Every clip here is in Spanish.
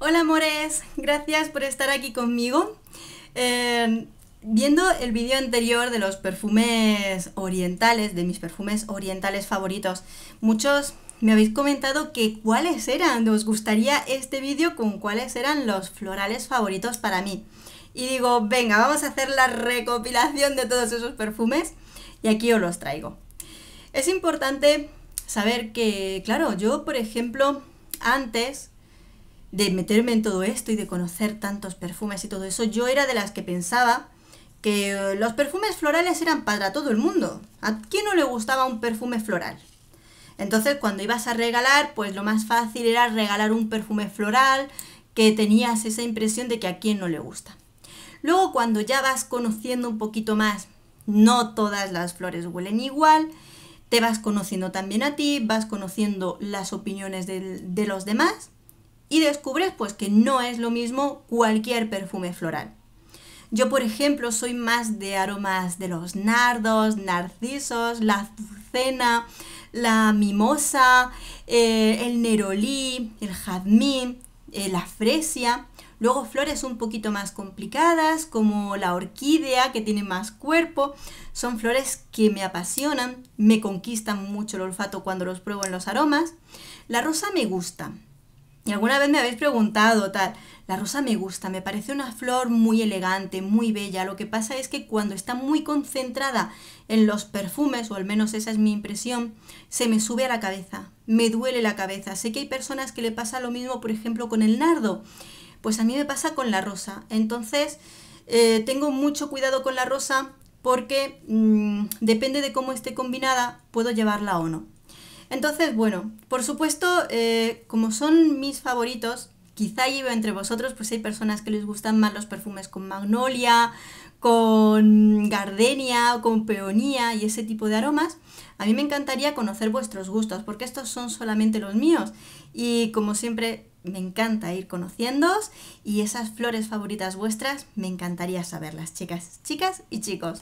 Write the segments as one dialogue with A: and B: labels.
A: Hola amores, gracias por estar aquí conmigo. Viendo el vídeo anterior de los perfumes orientales, de mis perfumes orientales favoritos, muchos me habéis comentado que cuáles eran, os gustaría este vídeo con cuáles eran los florales favoritos para mí. Y digo, venga, vamos a hacer la recopilación de todos esos perfumes y aquí os los traigo. Es importante saber que, claro, yo por ejemplo, antes de meterme en todo esto y de conocer tantos perfumes y todo eso, yo era de las que pensaba que los perfumes florales eran para todo el mundo. ¿A quién no le gustaba un perfume floral? Entonces, cuando ibas a regalar, pues lo más fácil era regalar un perfume floral, que tenías esa impresión de que a quién no le gusta. Luego, cuando ya vas conociendo un poquito más, no todas las flores huelen igual, te vas conociendo también a ti, vas conociendo las opiniones de los demás y descubres pues que no es lo mismo cualquier perfume floral. Yo, por ejemplo, soy más de aromas de los nardos, narcisos, la azucena, la mimosa, el nerolí, el jazmín, la fresia. Luego flores un poquito más complicadas, como la orquídea, que tiene más cuerpo. Son flores que me apasionan, me conquistan mucho el olfato cuando los pruebo en los aromas. La rosa me gusta. Y alguna vez me habéis preguntado, tal, la rosa me gusta, me parece una flor muy elegante, muy bella. Lo que pasa es que cuando está muy concentrada en los perfumes, o al menos esa es mi impresión, se me sube a la cabeza, me duele la cabeza. Sé que hay personas que le pasa lo mismo, por ejemplo, con el nardo. Pues a mí me pasa con la rosa. Entonces, tengo mucho cuidado con la rosa porque depende de cómo esté combinada, puedo llevarla o no. Entonces, bueno, por supuesto, como son mis favoritos, quizá yo entre vosotros, pues hay personas que les gustan más los perfumes con magnolia, con gardenia o con peonía y ese tipo de aromas. A mí me encantaría conocer vuestros gustos, porque estos son solamente los míos. Y como siempre, me encanta ir conociéndoos y esas flores favoritas vuestras, me encantaría saberlas, chicas y chicos.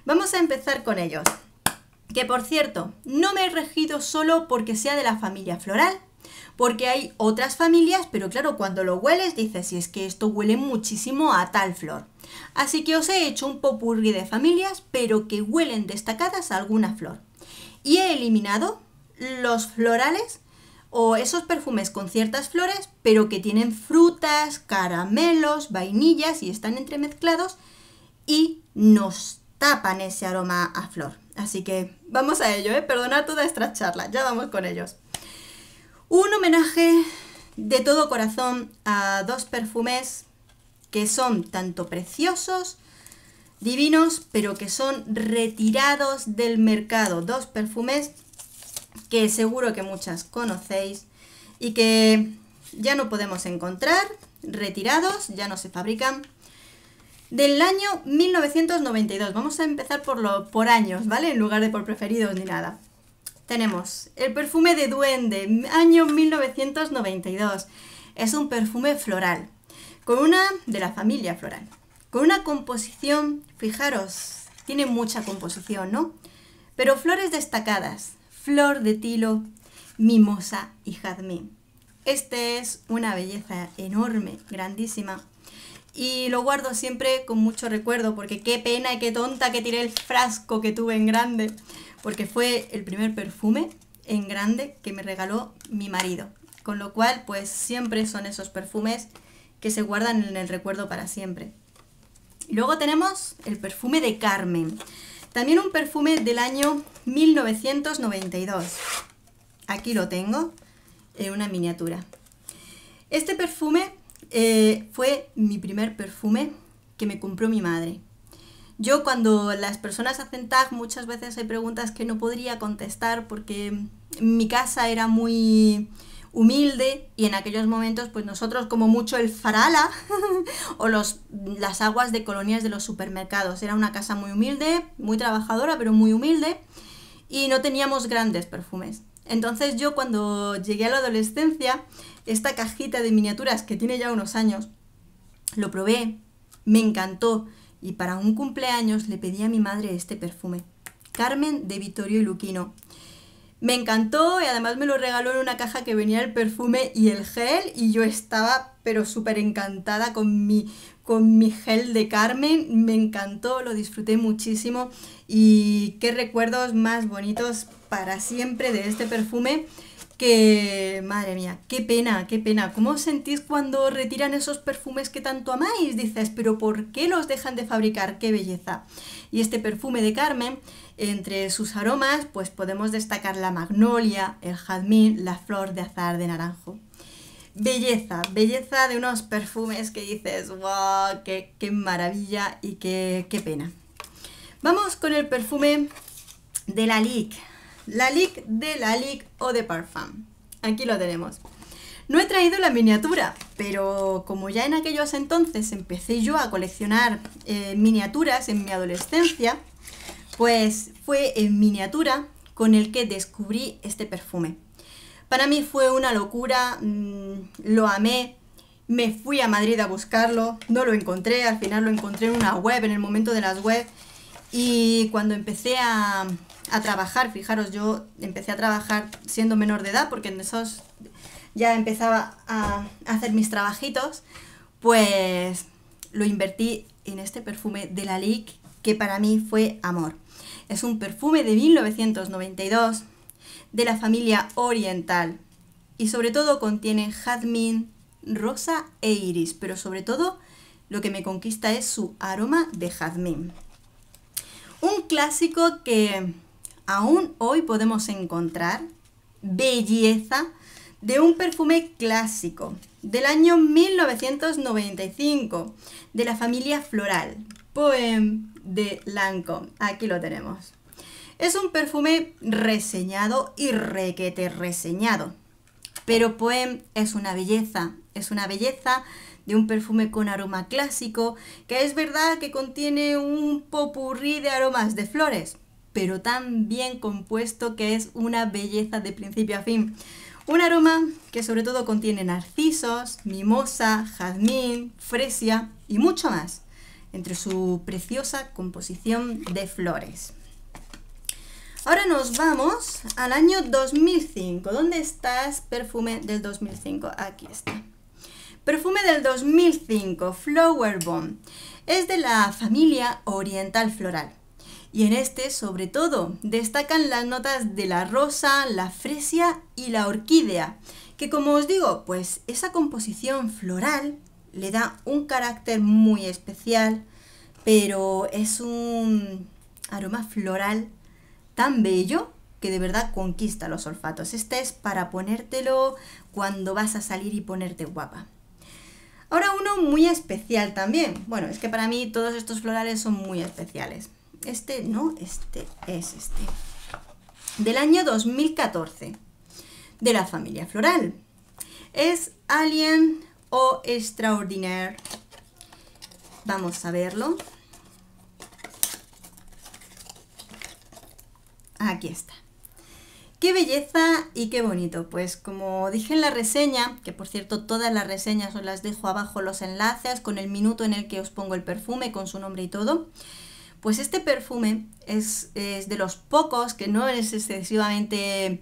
A: Vamos a empezar con ellos. Que por cierto, no me he regido solo porque sea de la familia floral, porque hay otras familias, pero claro, cuando lo hueles dices, si es que esto huele muchísimo a tal flor. Así que os he hecho un popurrí de familias, pero que huelen destacadas a alguna flor. Y he eliminado los florales o esos perfumes con ciertas flores, pero que tienen frutas, caramelos, vainillas y están entremezclados y nos tapan ese aroma a flor. Así que vamos a ello, perdonad toda esta charla, ya vamos con ellos. Un homenaje de todo corazón a dos perfumes que son tanto preciosos, divinos, pero que son retirados del mercado. Dos perfumes que seguro que muchas conocéis y que ya no podemos encontrar, retirados, ya no se fabrican. Del año 1992, vamos a empezar por años, ¿vale? En lugar de por preferidos ni nada. Tenemos el perfume de Duende, año 1992. Es un perfume floral, de la familia floral, con una composición, fijaros, tiene mucha composición, ¿no? Pero flores destacadas, flor de tilo, mimosa y jazmín. Este es una belleza enorme, grandísima. Y lo guardo siempre con mucho recuerdo, porque qué pena y qué tonta que tiré el frasco que tuve en grande, porque fue el primer perfume en grande que me regaló mi marido. Con lo cual, pues siempre son esos perfumes que se guardan en el recuerdo para siempre. Y luego tenemos el perfume de Carmen, también un perfume del año 1992. Aquí lo tengo, en una miniatura. Este perfume fue mi primer perfume que me compró mi madre. Yo, cuando las personas hacen tag, muchas veces hay preguntas que no podría contestar porque mi casa era muy humilde y en aquellos momentos pues nosotros como mucho el farala o las aguas de colonias de los supermercados. Era una casa muy humilde, muy trabajadora, pero muy humilde, y no teníamos grandes perfumes. Entonces yo, cuando llegué a la adolescencia, esta cajita de miniaturas que tiene ya unos años, lo probé, me encantó y para un cumpleaños le pedí a mi madre este perfume, Carmen de Vittorio y Luchino. Me encantó y además me lo regaló en una caja que venía el perfume y el gel y yo estaba pero súper encantada con mi gel de Carmen. Me encantó, lo disfruté muchísimo y qué recuerdos más bonitos para siempre de este perfume. Que, madre mía, qué pena, qué pena. ¿Cómo os sentís cuando retiran esos perfumes que tanto amáis? Dices, pero ¿por qué los dejan de fabricar? ¡Qué belleza! Y este perfume de Carmen, entre sus aromas, pues podemos destacar la magnolia, el jazmín, la flor de azahar de naranjo. Belleza, belleza de unos perfumes que dices, ¡wow! ¡Qué maravilla y qué pena! Vamos con el perfume de Lalique. Lalique de Lalique Eau de Parfum. Aquí lo tenemos. No he traído la miniatura, pero como ya en aquellos entonces empecé yo a coleccionar miniaturas en mi adolescencia, pues fue en miniatura con el que descubrí este perfume. Para mí fue una locura, lo amé, me fui a Madrid a buscarlo, no lo encontré, al final lo encontré en una web, en el momento de las webs, y cuando empecé a trabajar, fijaros, yo empecé a trabajar siendo menor de edad, porque en esos ya empezaba a hacer mis trabajitos, pues lo invertí en este perfume de Lalique, que para mí fue amor. Es un perfume de 1992, de la familia Oriental, y sobre todo contiene jazmín, rosa e iris, pero sobre todo lo que me conquista es su aroma de jazmín. Un clásico que aún hoy podemos encontrar, belleza, de un perfume clásico del año 1995 de la familia floral, Poème de Lancôme. Aquí lo tenemos. Es un perfume reseñado y requete reseñado, pero Poème es una belleza de un perfume con aroma clásico, que es verdad que contiene un popurrí de aromas de flores, pero tan bien compuesto que es una belleza de principio a fin. Un aroma que sobre todo contiene narcisos, mimosa, jazmín, fresia y mucho más, entre su preciosa composición de flores. Ahora nos vamos al año 2005. ¿Dónde estás, perfume del 2005? Aquí está. Perfume del 2005, Flower Bomb. Es de la familia Oriental Floral. Y en este, sobre todo, destacan las notas de la rosa, la fresia y la orquídea, que como os digo, pues esa composición floral le da un carácter muy especial, pero es un aroma floral tan bello que de verdad conquista los olfatos. Este es para ponértelo cuando vas a salir y ponerte guapa. Ahora uno muy especial también. Bueno, es que para mí todos estos florales son muy especiales. Este no, este es este. Del año 2014, de la familia floral. Es Alien Eau Extraordinaire. Vamos a verlo. Aquí está. ¡Qué belleza y qué bonito! Pues como dije en la reseña, que por cierto todas las reseñas os las dejo abajo los enlaces con el minuto en el que os pongo el perfume, con su nombre y todo, pues este perfume es de los pocos que no es excesivamente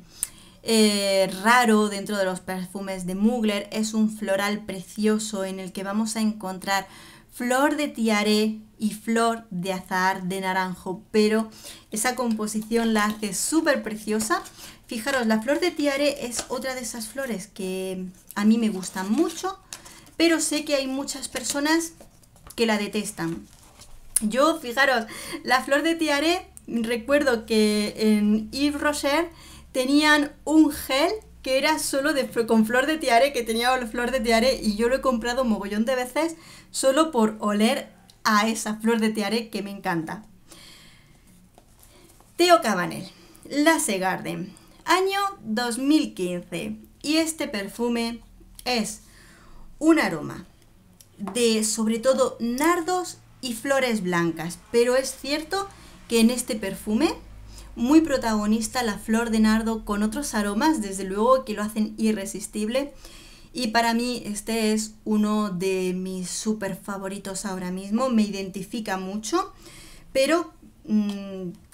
A: raro dentro de los perfumes de Mugler. Es un floral precioso en el que vamos a encontrar flor de tiare y flor de azahar de naranjo, pero esa composición la hace súper preciosa. Fijaros, la flor de tiare es otra de esas flores que a mí me gustan mucho, pero sé que hay muchas personas que la detestan. Yo, fijaros, la flor de tiare, recuerdo que en Yves Rocher tenían un gel que era solo con flor de tiare, que tenía flor de tiare, y yo lo he comprado un mogollón de veces solo por oler a esa flor de tiare que me encanta. Theo Cabanel, Lasse Garden, año 2015, y este perfume es un aroma de sobre todo nardos y flores blancas, pero es cierto que en este perfume muy protagonista la flor de nardo con otros aromas, desde luego que lo hacen irresistible, y para mí este es uno de mis súper favoritos ahora mismo. Me identifica mucho, pero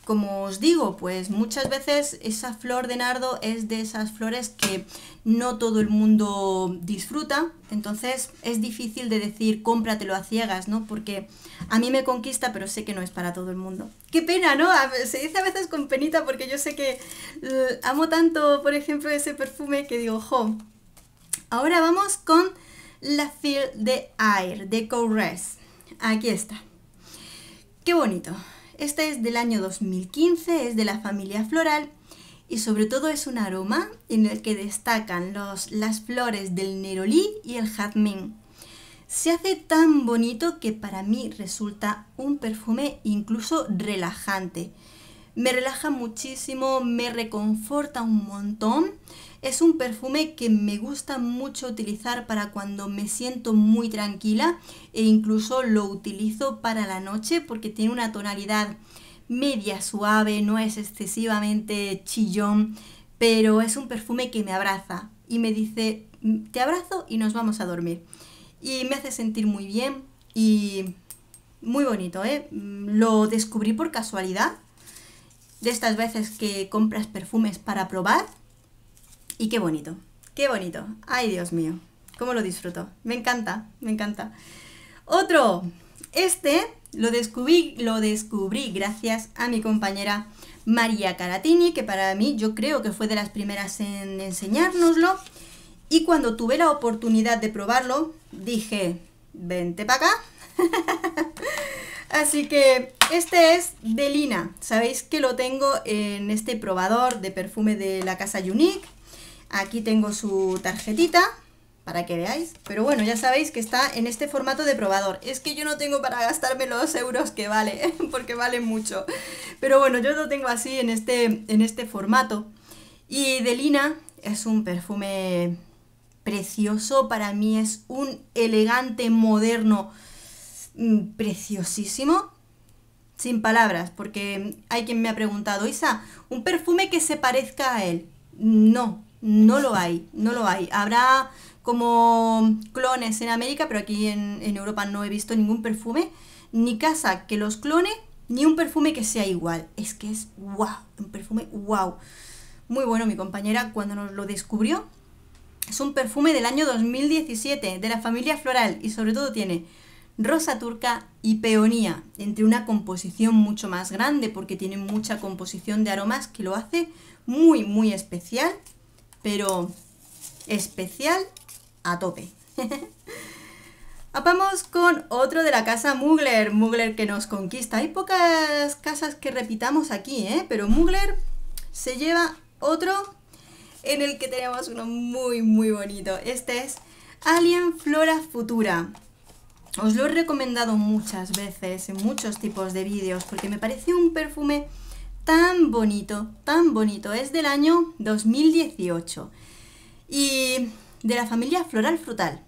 A: como os digo, pues muchas veces esa flor de nardo es de esas flores que no todo el mundo disfruta, entonces es difícil de decir cómpratelo a ciegas, ¿no? Porque a mí me conquista, pero sé que no es para todo el mundo. Qué pena, ¿no? Se dice a veces con penita porque yo sé que amo tanto, por ejemplo, ese perfume que digo, jo. Ahora vamos con la Fille d'Air de Courrèges. Aquí está. Qué bonito. Este es del año 2015, es de la familia floral y sobre todo es un aroma en el que destacan las flores del nerolí y el jazmín. Se hace tan bonito que para mí resulta un perfume incluso relajante. Me relaja muchísimo, me reconforta un montón. Es un perfume que me gusta mucho utilizar para cuando me siento muy tranquila e incluso lo utilizo para la noche porque tiene una tonalidad media suave, no es excesivamente chillón, pero es un perfume que me abraza y me dice, te abrazo y nos vamos a dormir. Y me hace sentir muy bien y muy bonito, ¿eh? Lo descubrí por casualidad, de estas veces que compras perfumes para probar. Y qué bonito, qué bonito. Ay, Dios mío, cómo lo disfruto. Me encanta, me encanta. Otro, este lo descubrí gracias a mi compañera María Caratini, que para mí yo creo que fue de las primeras en enseñárnoslo. Y cuando tuve la oportunidad de probarlo, dije, vente para acá. Así que este es de Lina. Sabéis que lo tengo en este probador de perfume de la casa Unique. Aquí tengo su tarjetita para que veáis, pero bueno, ya sabéis que está en este formato de probador. Es que yo no tengo para gastarme los euros que vale, porque vale mucho. Pero bueno, yo lo tengo así en este formato. Y de Lina es un perfume precioso, para mí es un elegante, moderno, preciosísimo. Sin palabras, porque hay quien me ha preguntado, Isa, ¿un perfume que se parezca a él? No. No lo hay, no lo hay. Habrá como clones en América, pero aquí en Europa no he visto ningún perfume, ni casa que los clone, ni un perfume que sea igual. Es que es wow, un perfume wow. Muy bueno, mi compañera cuando nos lo descubrió. Es un perfume del año 2017, de la familia floral, y sobre todo tiene rosa turca y peonía, entre una composición mucho más grande, porque tiene mucha composición de aromas que lo hace muy, muy especial. Pero especial a tope. Vamos con otro de la casa Mugler. Mugler que nos conquista. Hay pocas casas que repitamos aquí, pero Mugler se lleva otro en el que tenemos uno muy, muy bonito. Este es Alien Flora Futura. Os lo he recomendado muchas veces en muchos tipos de vídeos porque me parece un perfume tan bonito, tan bonito. Es del año 2018 y de la familia floral frutal.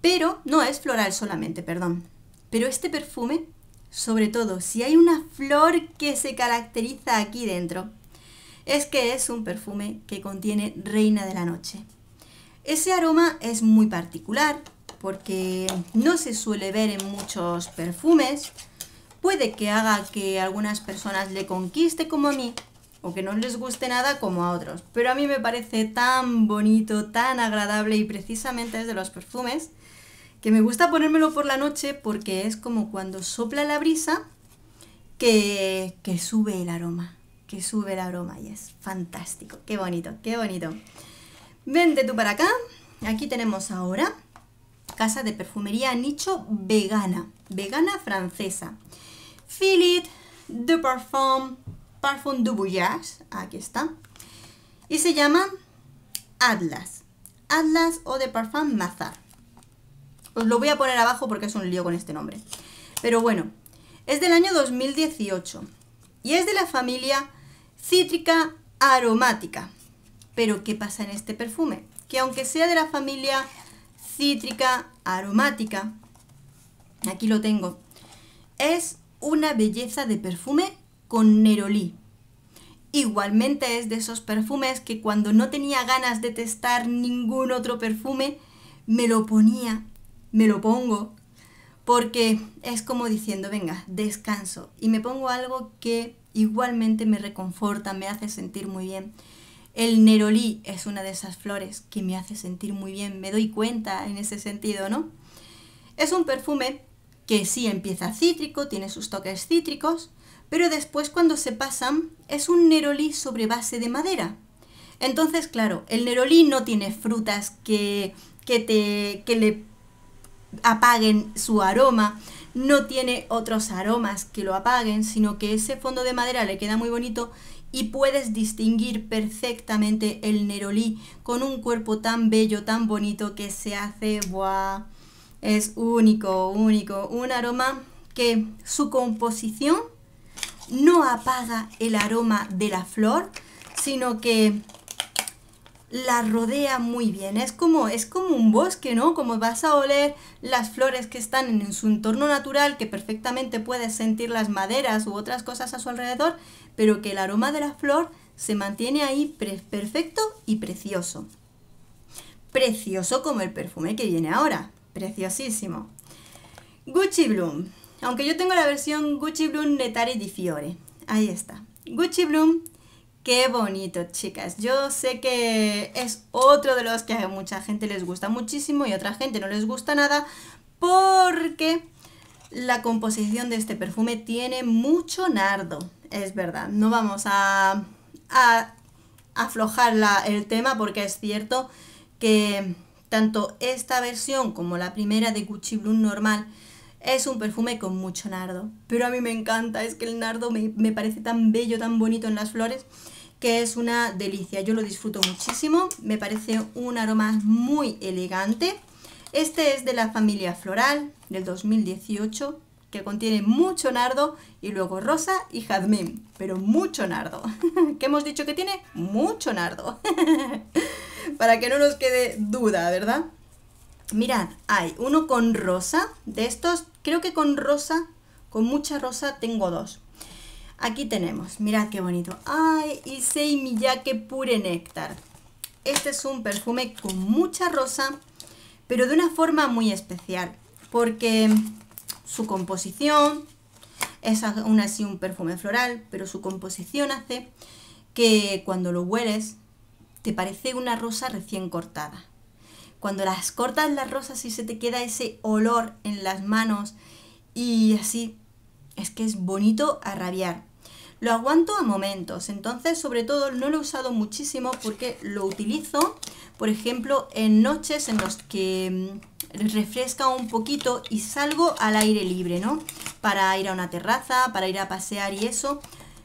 A: Pero no es floral solamente, perdón. Pero este perfume, sobre todo, si hay una flor que se caracteriza aquí dentro, es que es un perfume que contiene reina de la noche. Ese aroma es muy particular porque no se suele ver en muchos perfumes. Puede que haga que a algunas personas le conquiste como a mí, o que no les guste nada como a otros. Pero a mí me parece tan bonito, tan agradable y precisamente es de los perfumes que me gusta ponérmelo por la noche porque es como cuando sopla la brisa que sube el aroma, y es fantástico. Qué bonito, qué bonito. Vente tú para acá. Aquí tenemos ahora casa de perfumería nicho vegana francesa. Philippe de Parfum du Voyage, aquí está, y se llama Atlas o de Parfum Mazar. Os lo voy a poner abajo porque es un lío con este nombre, pero bueno, es del año 2018 y es de la familia cítrica aromática. Pero ¿qué pasa en este perfume? Que aunque sea de la familia cítrica aromática, aquí lo tengo, es una belleza de perfume con nerolí. Igualmente es de esos perfumes que cuando no tenía ganas de testar ningún otro perfume, me lo pongo, porque es como diciendo, venga, descanso y me pongo algo que igualmente me reconforta, me hace sentir muy bien. El nerolí es una de esas flores que me hace sentir muy bien, me doy cuenta en ese sentido, ¿no? Es un perfume que sí empieza cítrico, tiene sus toques cítricos, pero después cuando se pasan es un nerolí sobre base de madera. Entonces, claro, el nerolí no tiene frutas que le apaguen su aroma, no tiene otros aromas que lo apaguen, sino que ese fondo de madera le queda muy bonito y puedes distinguir perfectamente el nerolí con un cuerpo tan bello, tan bonito que se hace, ¡buah! Es único, único, un aroma que su composición no apaga el aroma de la flor, sino que la rodea muy bien. Es como un bosque, ¿no? Como vas a oler las flores que están en su entorno natural, que perfectamente puedes sentir las maderas u otras cosas a su alrededor, pero que el aroma de la flor se mantiene ahí perfecto y precioso. Precioso como el perfume que viene ahora. Preciosísimo. Gucci Bloom. Aunque yo tengo la versión Gucci Bloom Nettari di Fiore. Ahí está. Gucci Bloom. Qué bonito, chicas. Yo sé que es otro de los que a mucha gente les gusta muchísimo y a otra gente no les gusta nada porque la composición de este perfume tiene mucho nardo. Es verdad, no vamos a aflojar el tema porque es cierto que tanto esta versión como la primera de Gucci Bloom normal es un perfume con mucho nardo. Pero a mí me encanta, es que el nardo me parece tan bello, tan bonito en las flores, que es una delicia. Yo lo disfruto muchísimo, me parece un aroma muy elegante. Este es de la familia floral del 2018, que contiene mucho nardo y luego rosa y jazmín, pero mucho nardo. ¿Qué hemos dicho que tiene? Mucho nardo. Para que no nos quede duda, ¿verdad? Mirad, hay uno con rosa, de estos, creo que con rosa, con mucha rosa, tengo dos. Aquí tenemos, mirad qué bonito. Ay, Issey Miyake Pure Néctar. Este es un perfume con mucha rosa, pero de una forma muy especial, porque su composición es aún así un perfume floral, pero su composición hace que cuando lo hueles te parece una rosa recién cortada. Cuando las cortas las rosas y se te queda ese olor en las manos y así, es que es bonito a rabiar. Lo aguanto a momentos, entonces sobre todo no lo he usado muchísimo porque lo utilizo, por ejemplo, en noches en las que refresca un poquito y salgo al aire libre, ¿no? Para ir a una terraza, para ir a pasear y eso.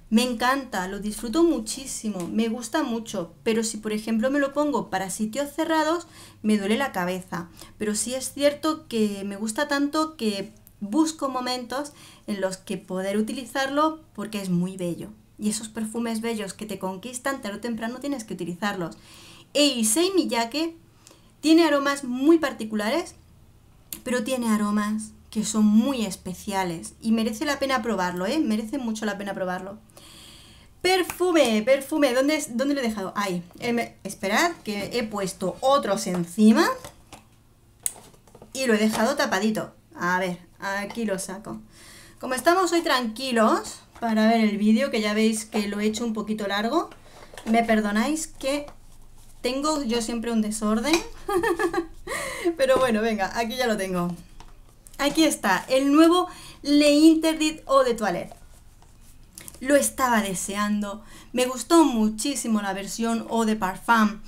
A: Me encanta, lo disfruto muchísimo, me gusta mucho, pero si por ejemplo me lo pongo para sitios cerrados, me duele la cabeza. Pero sí es cierto que me gusta tanto que busco momentos en los que poder utilizarlo porque es muy bello. Y esos perfumes bellos que te conquistan, tarde o temprano tienes que utilizarlos. Issey Miyake tiene aromas muy particulares, pero tiene aromas que son muy especiales y merece la pena probarlo, ¿eh? Merece mucho la pena probarlo. Perfume, ¿dónde lo he dejado? Ahí, esperad que he puesto otros encima y lo he dejado tapadito. A ver, aquí lo saco. Como estamos hoy tranquilos para ver el vídeo, que ya veis que lo he hecho un poquito largo, me perdonáis que tengo yo siempre un desorden. Pero bueno, venga, aquí ya lo tengo. Aquí está, el nuevo L'Interdit Eau de Toilette. Lo estaba deseando, me gustó muchísimo la versión Eau de Parfum,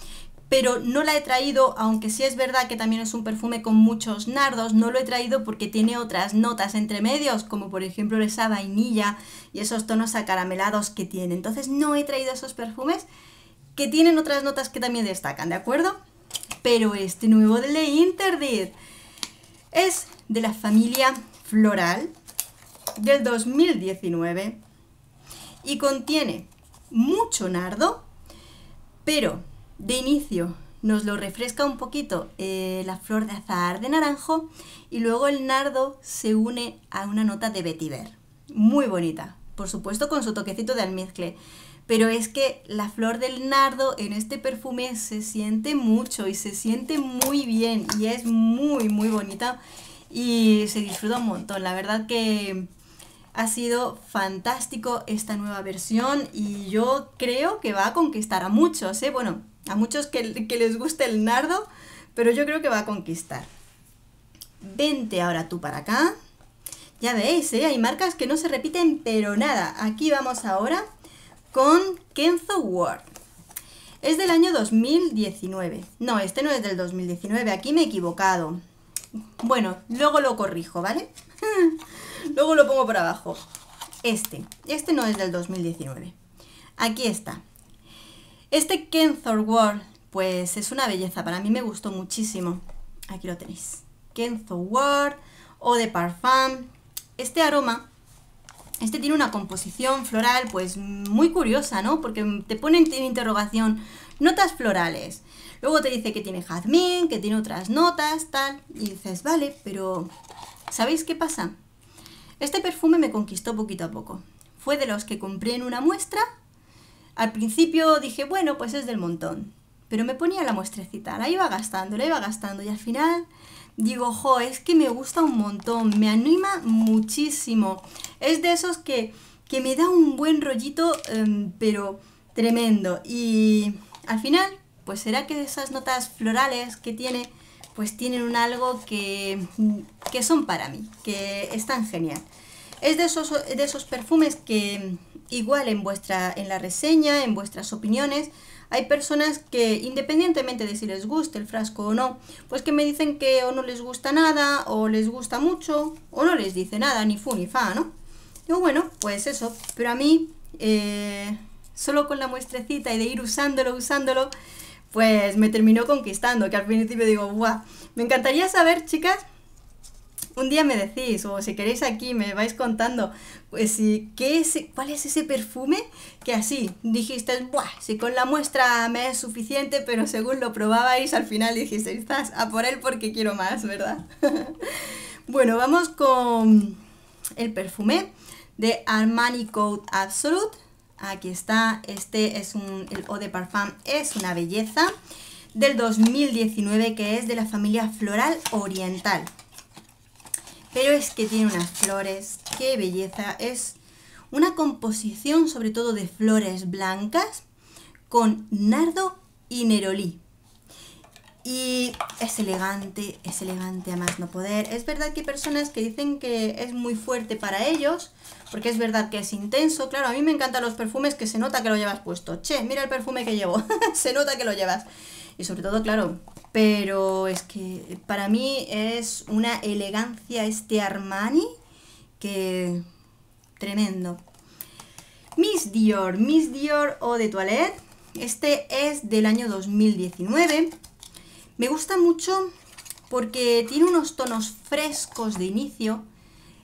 A: pero no la he traído, aunque sí es verdad que también es un perfume con muchos nardos, no lo he traído porque tiene otras notas entre medios, como por ejemplo esa vainilla y esos tonos acaramelados que tiene. Entonces no he traído esos perfumes que tienen otras notas que también destacan, ¿de acuerdo? Pero este nuevo de L'Interdit es de la familia floral del 2019 y contiene mucho nardo, pero de inicio nos lo refresca un poquito la flor de azahar de naranjo y luego el nardo se une a una nota de vetiver, muy bonita, por supuesto con su toquecito de almizcle. Pero es que la flor del nardo en este perfume se siente mucho y se siente muy bien y es muy muy bonita y se disfruta un montón. La verdad que ha sido fantástico esta nueva versión y yo creo que va a conquistar a muchos, ¿eh? Bueno, a muchos que les guste el nardo, pero yo creo que va a conquistar. Vente ahora tú para acá. Ya veis, ¿eh? Hay marcas que no se repiten, pero nada. Aquí vamos ahora con Kenzo World. Es del año 2019. No, este no es del 2019. Aquí me he equivocado. Bueno, luego lo corrijo, ¿vale? Luego lo pongo por abajo. Este no es del 2019. Aquí está. Este Kenzo World, pues es una belleza. Para mí me gustó muchísimo. Aquí lo tenéis. Kenzo World Eau de Parfum. Este aroma, tiene una composición floral pues muy curiosa, ¿no? Porque te pone en interrogación notas florales. Luego te dice que tiene jazmín, que tiene otras notas, tal. Y dices, vale, pero ¿sabéis qué pasa? Este perfume me conquistó poquito a poco. Fue de los que compré en una muestra. Al principio dije, bueno, pues es del montón. Pero me ponía la muestrecita, la iba gastando y al final digo, jo, es que me gusta un montón, me anima muchísimo. Es de esos que me da un buen rollito, pero tremendo. Y al final, pues será que esas notas florales que tiene, pues tienen un algo que son para mí, que están genial. Es de esos perfumes que igual en la reseña, en vuestras opiniones, hay personas que, independientemente de si les guste el frasco o no, pues que me dicen que o no les gusta nada, o les gusta mucho, o no les dice nada, ni fu ni fa, ¿no? Digo, bueno, pues eso, pero a mí, solo con la muestrecita y de ir usándolo, pues me terminó conquistando, que al principio digo, ¡guau! Me encantaría saber, chicas, un día me decís, o si queréis aquí me vais contando, pues cuál es ese perfume que así dijisteis, ¡buah! Si con la muestra me es suficiente, pero según lo probabais al final dijisteis, estás a por él porque quiero más, ¿verdad? Bueno, vamos con el perfume de Armani Code Absolute. Aquí está, este es el Eau de Parfum, es una belleza, del 2019, que es de la familia floral oriental. Pero es que tiene unas flores, qué belleza, es una composición sobre todo de flores blancas con nardo y nerolí. Y es elegante a más no poder. Es verdad que hay personas que dicen que es muy fuerte para ellos, porque es verdad que es intenso. Claro, a mí me encantan los perfumes que se nota que lo llevas puesto. Che, mira el perfume que llevo, se nota que lo llevas. Y sobre todo, claro, pero es que para mí es una elegancia este Armani que tremendo. Miss Dior Eau de Toilette. Este es del año 2019. Me gusta mucho porque tiene unos tonos frescos de inicio.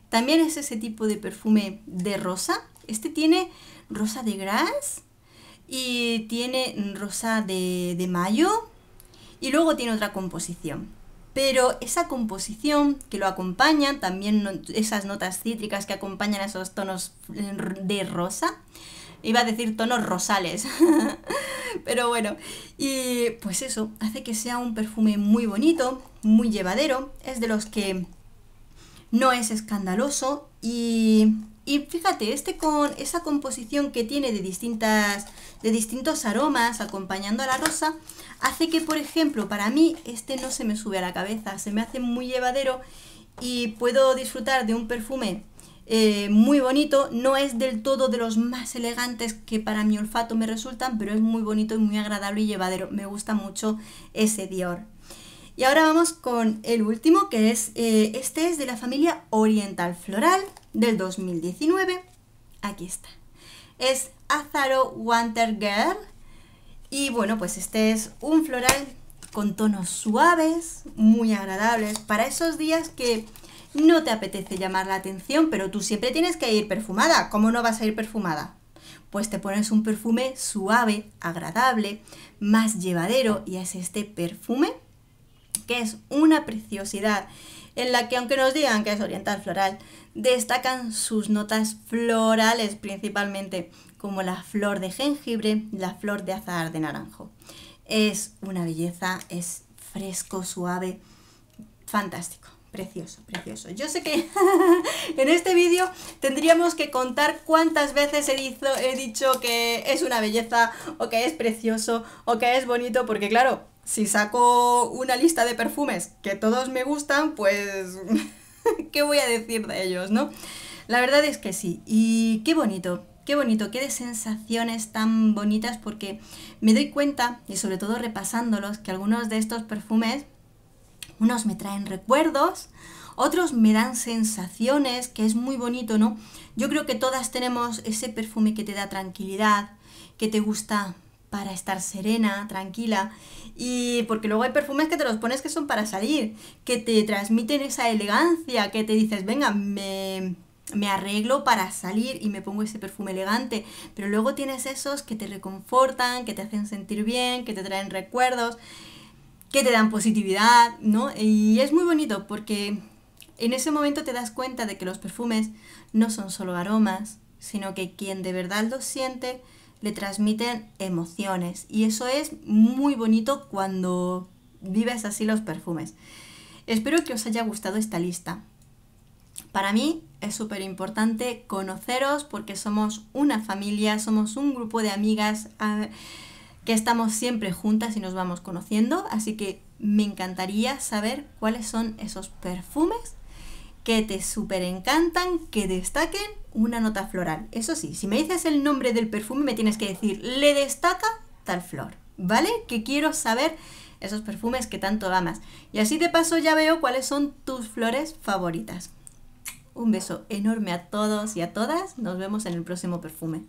A: También es ese tipo de perfume de rosa. Este tiene rosa de Grasse y tiene rosa de mayo y luego tiene otra composición. Pero esa composición que lo acompañan, también esas notas cítricas que acompañan a esos tonos de rosa, iba a decir tonos rosales, pero bueno, y pues eso, hace que sea un perfume muy bonito, muy llevadero, es de los que no es escandaloso y fíjate, con esa composición que tiene de distintos aromas acompañando a la rosa, hace que, por ejemplo, para mí este no se me sube a la cabeza, se me hace muy llevadero y puedo disfrutar de un perfume muy bonito. No es del todo de los más elegantes que para mi olfato me resultan, pero es muy bonito y muy agradable y llevadero. Me gusta mucho ese Dior. Y ahora vamos con el último, que es, este es de la familia Oriental Floral del 2019. Aquí está. Es Azaro Winter Girl. Y bueno, pues este es un floral con tonos suaves, muy agradables, para esos días que no te apetece llamar la atención, pero tú siempre tienes que ir perfumada. ¿Cómo no vas a ir perfumada? Pues te pones un perfume suave, agradable, más llevadero, y es este perfume que es una preciosidad, en la que, aunque nos digan que es oriental floral, destacan sus notas florales principalmente, como la flor de jengibre, la flor de azahar de naranjo. Es una belleza, es fresco, suave, fantástico. precioso, precioso. Yo sé que en este vídeo tendríamos que contar cuántas veces he dicho que es una belleza, o que es precioso, o que es bonito, porque claro, si saco una lista de perfumes que todos me gustan, pues ¿qué voy a decir de ellos, no? La verdad es que sí, y qué bonito, qué de sensaciones tan bonitas, porque me doy cuenta, y sobre todo repasándolos, que algunos de estos perfumes, unos me traen recuerdos, otros me dan sensaciones, que es muy bonito, ¿no? Yo creo que todas tenemos ese perfume que te da tranquilidad, que te gusta para estar serena, tranquila, y porque luego hay perfumes que te los pones que son para salir, que te transmiten esa elegancia, que te dices, venga, me arreglo para salir y me pongo ese perfume elegante, pero luego tienes esos que te reconfortan, que te hacen sentir bien, que te traen recuerdos, que te dan positividad, ¿no? Y es muy bonito porque en ese momento te das cuenta de que los perfumes no son solo aromas, sino que quien de verdad los siente le transmiten emociones, y eso es muy bonito cuando vives así los perfumes. Espero que os haya gustado esta lista. Para mí es súper importante conoceros porque somos una familia, somos un grupo de amigas que estamos siempre juntas y nos vamos conociendo, así que me encantaría saber cuáles son esos perfumes que te súper encantan, que destaquen una nota floral. Eso sí, si me dices el nombre del perfume me tienes que decir, le destaca tal flor, ¿vale? Que quiero saber esos perfumes que tanto amas. Y así de paso ya veo cuáles son tus flores favoritas. Un beso enorme a todos y a todas. Nos vemos en el próximo perfume.